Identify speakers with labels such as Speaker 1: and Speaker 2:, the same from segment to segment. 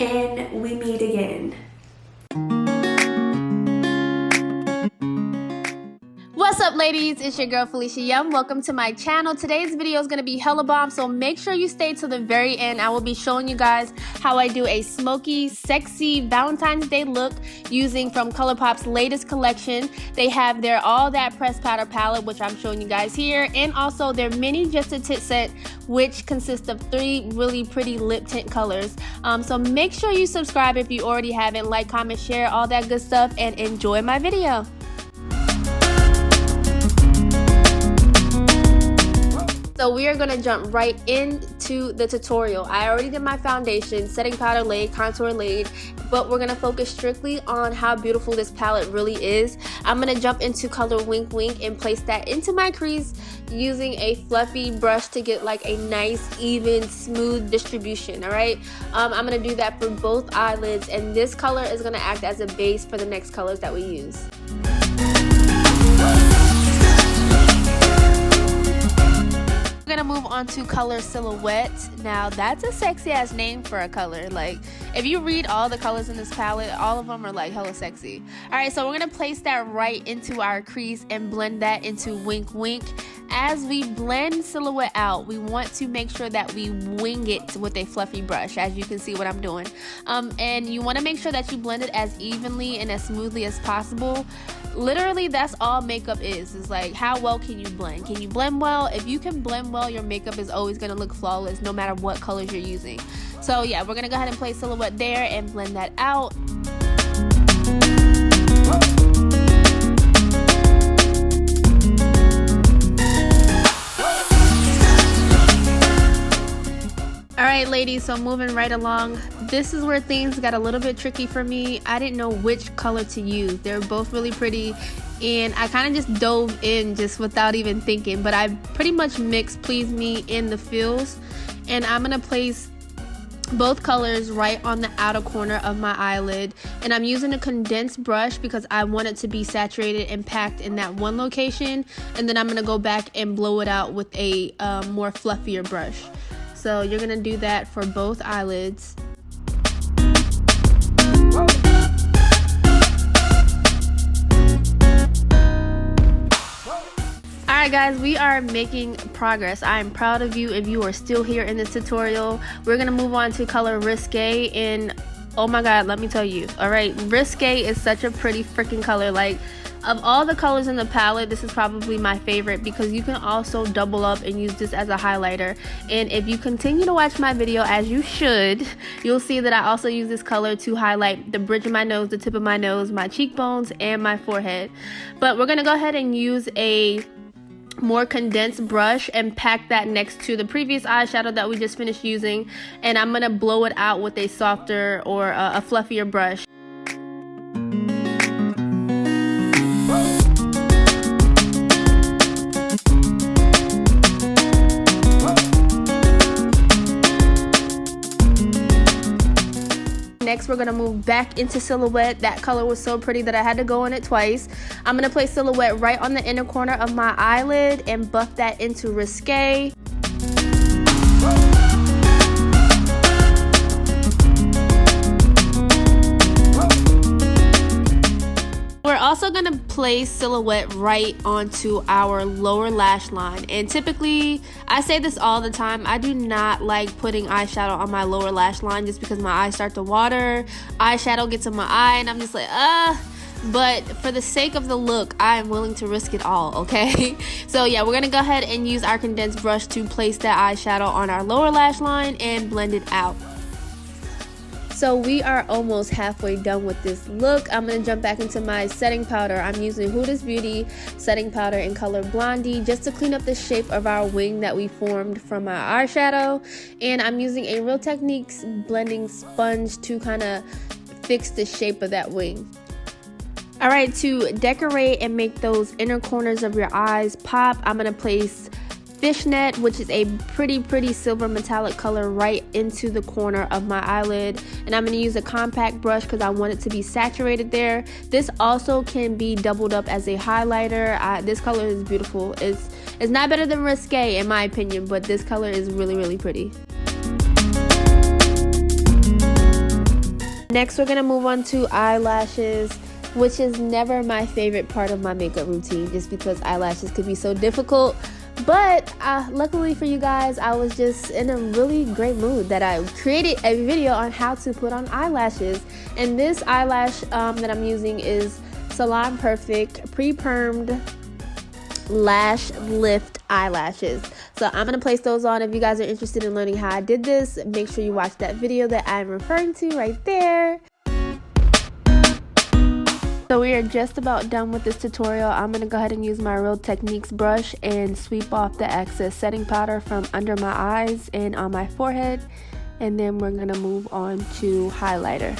Speaker 1: and we meet again.
Speaker 2: What's up, ladies? It's your girl Feliciayumm. Welcome to my channel. Today's video is going to be hella bomb, so make sure you stay to the very end. I will be showing you guys how I do a smoky, sexy Valentine's Day look using from Colourpop's latest collection. They have their All That Pressed Powder palette, which I'm showing you guys here, and also their Mini Just A Tint set, which consists of 3 really pretty lip tint colors. So make sure you subscribe if you already haven't. Like, comment, share, all that good stuff, and enjoy my video. So we are going to jump right into the tutorial. I already did my foundation, setting powder laid, contour laid, but we're going to focus strictly on how beautiful this palette really is. I'm going to jump into color Wink Wink and place that into my crease using a fluffy brush to get like a nice, even, smooth distribution, all right? I'm going to do that for both eyelids, and this color is going to act as a base for the next colors that we use. We're gonna move on to color Silhouette. Now that's a sexy ass name for a color. Like, if you read all the colors in this palette, all of them are like hella sexy. All right, so we're gonna place that right into our crease and blend that into Wink Wink. As we blend Silhouette out, we want to make sure that we wing it with a fluffy brush, as you can see what I'm doing. And you want to make sure that you blend it as evenly and as smoothly as possible. Literally, that's all makeup is like, how well can you blend? Can you blend well? If you can blend well, your makeup is always going to look flawless no matter what colors you're using. So yeah, we're going to go ahead and place Silhouette there and blend that out. Alright ladies, so moving right along, this is where things got a little bit tricky for me. I didn't know which color to use. They're both really pretty, and I kind of just dove in just without even thinking, but I pretty much mixed Please Me in the fills, and I'm going to place both colors right on the outer corner of my eyelid, and I'm using a condensed brush because I want it to be saturated and packed in that one location, and then I'm going to go back and blow it out with a more fluffier brush. So you're gonna do that for both eyelids. Alright guys, we are making progress. I am proud of you if you are still here in this tutorial. We're gonna move on to color Risque, and oh my god, let me tell you. Alright, Risque is such a pretty freaking color. Like, of all the colors in the palette, this is probably my favorite because you can also double up and use this as a highlighter. And if you continue to watch my video, as you should, you'll see that I also use this color to highlight the bridge of my nose, the tip of my nose, my cheekbones, and my forehead. But we're going to go ahead and use a more condensed brush and pack that next to the previous eyeshadow that we just finished using. And I'm going to blow it out with a softer or a fluffier brush. Next, we're going to move back into Silhouette. That color was so pretty that I had to go in it twice. I'm going to place Silhouette right on the inner corner of my eyelid and buff that into Risque. We're also going to place Silhouette right onto our lower lash line, and typically, I say this all the time, I do not like putting eyeshadow on my lower lash line just because my eyes start to water, eyeshadow gets in my eye, and I'm just like, but for the sake of the look, I am willing to risk it all, okay? So yeah, we're going to go ahead and use our condensed brush to place that eyeshadow on our lower lash line and blend it out. So we are almost halfway done with this look. I'm going to jump back into my setting powder. I'm using Huda's Beauty setting powder in color Blondie just to clean up the shape of our wing that we formed from our eyeshadow. And I'm using a Real Techniques blending sponge to kind of fix the shape of that wing. Alright, to decorate and make those inner corners of your eyes pop, I'm going to place Fishnet, which is a pretty silver metallic color, right into the corner of my eyelid, and I'm going to use a compact brush because I want it to be saturated there. This also can be doubled up as a highlighter. This color is beautiful. It's not better than Risque in my opinion, but this color is really pretty. Next, we're gonna move on to eyelashes, which is never my favorite part of my makeup routine just because eyelashes could be so difficult. But luckily for you guys, I was just in a really great mood that I created a video on how to put on eyelashes. And this eyelash that I'm using is Salon Perfect Pre-Permed Lash Lift eyelashes. So I'm going to place those on. If you guys are interested in learning how I did this, make sure you watch that video that I'm referring to right there. So we are just about done with this tutorial. I'm going to go ahead and use my Real Techniques brush and sweep off the excess setting powder from under my eyes and on my forehead. And then we're going to move on to highlighter.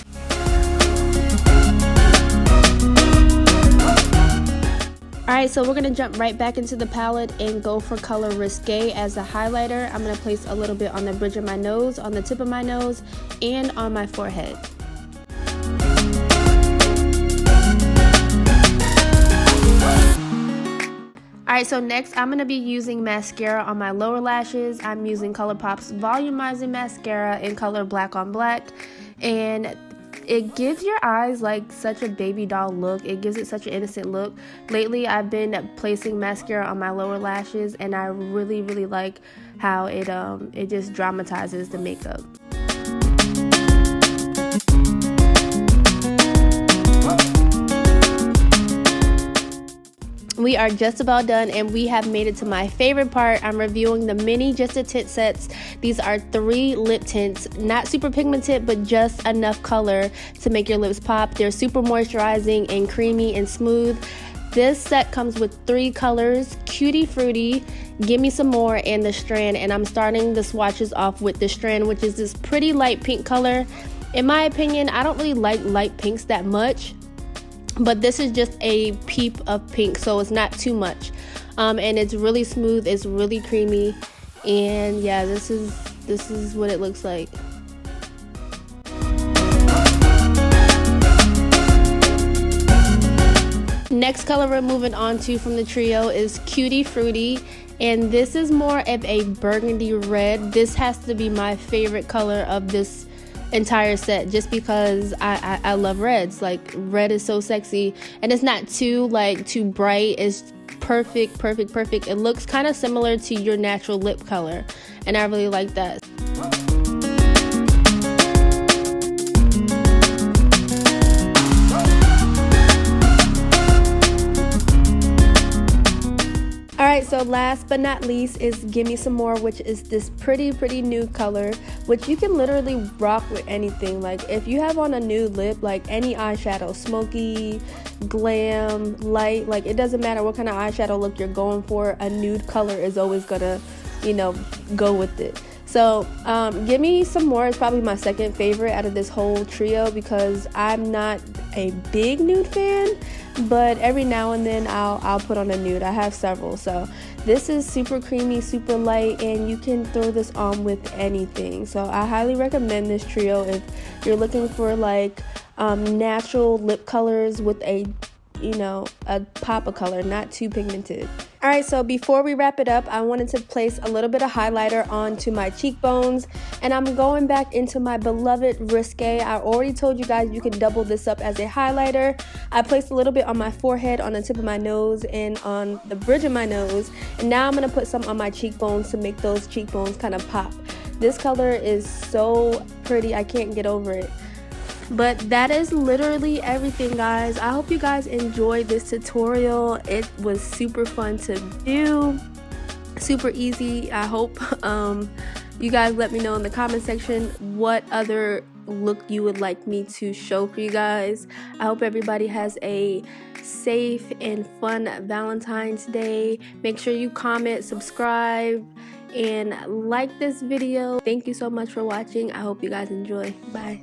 Speaker 2: Alright, so we're going to jump right back into the palette and go for color Risque as a highlighter. I'm going to place a little bit on the bridge of my nose, on the tip of my nose, and on my forehead. Alright, so next I'm going to be using mascara on my lower lashes. I'm using Colourpop's Volumizing Mascara in color Black on Black. And it gives your eyes like such a baby doll look. It gives it such an innocent look. Lately I've been placing mascara on my lower lashes and I really like how it just dramatizes the makeup. We are just about done and we have made it to my favorite part. I'm reviewing the Mini Just A Tint sets. These are 3 lip tints, not super pigmented, but just enough color to make your lips pop. They're super moisturizing and creamy and smooth. This set comes with 3 colors: Cutie Fruity, Give Me Some More, and the Strand. And I'm starting the swatches off with the Strand, which is this pretty light pink color. In my opinion, I don't really like light pinks that much, but this is just a peep of pink, so it's not too much. And it's really smooth, it's really creamy, and yeah, this is what it looks like. Next color we're moving on to from the trio is Cutie Fruity, and this is more of a burgundy red. This has to be my favorite color of this entire set just because I love reds. Like, red is so sexy and it's not too bright. It's perfect. It looks kind of similar to your natural lip color and I really like that. Alright, so last but not least is Give Me Some More, which is this pretty nude color, which you can literally rock with anything. Like, if you have on a nude lip, like any eyeshadow, smoky, glam, light, like it doesn't matter what kind of eyeshadow look you're going for, a nude color is always gonna, go with it. So Give Me Some More is probably my second favorite out of this whole trio because I'm not a big nude fan, but every now and then I'll put on a nude. I have several. So this is super creamy, super light, and you can throw this on with anything. So I highly recommend this trio if you're looking for like natural lip colors with a pop of color, not too pigmented. Alright, so before we wrap it up, I wanted to place a little bit of highlighter onto my cheekbones, and I'm going back into my beloved Risque. I already told you guys you can double this up as a highlighter. I placed a little bit on my forehead, on the tip of my nose, and on the bridge of my nose, and now I'm going to put some on my cheekbones to make those cheekbones kind of pop. This color is so pretty, I can't get over it. But that is literally everything, guys. I hope you guys enjoyed this tutorial. It was super fun to do, super easy. I hope you guys let me know in the comment section what other look you would like me to show for you guys. I hope everybody has a safe and fun Valentine's Day. Make sure you comment, subscribe, and like this video. Thank you so much for watching. I hope you guys enjoy. Bye.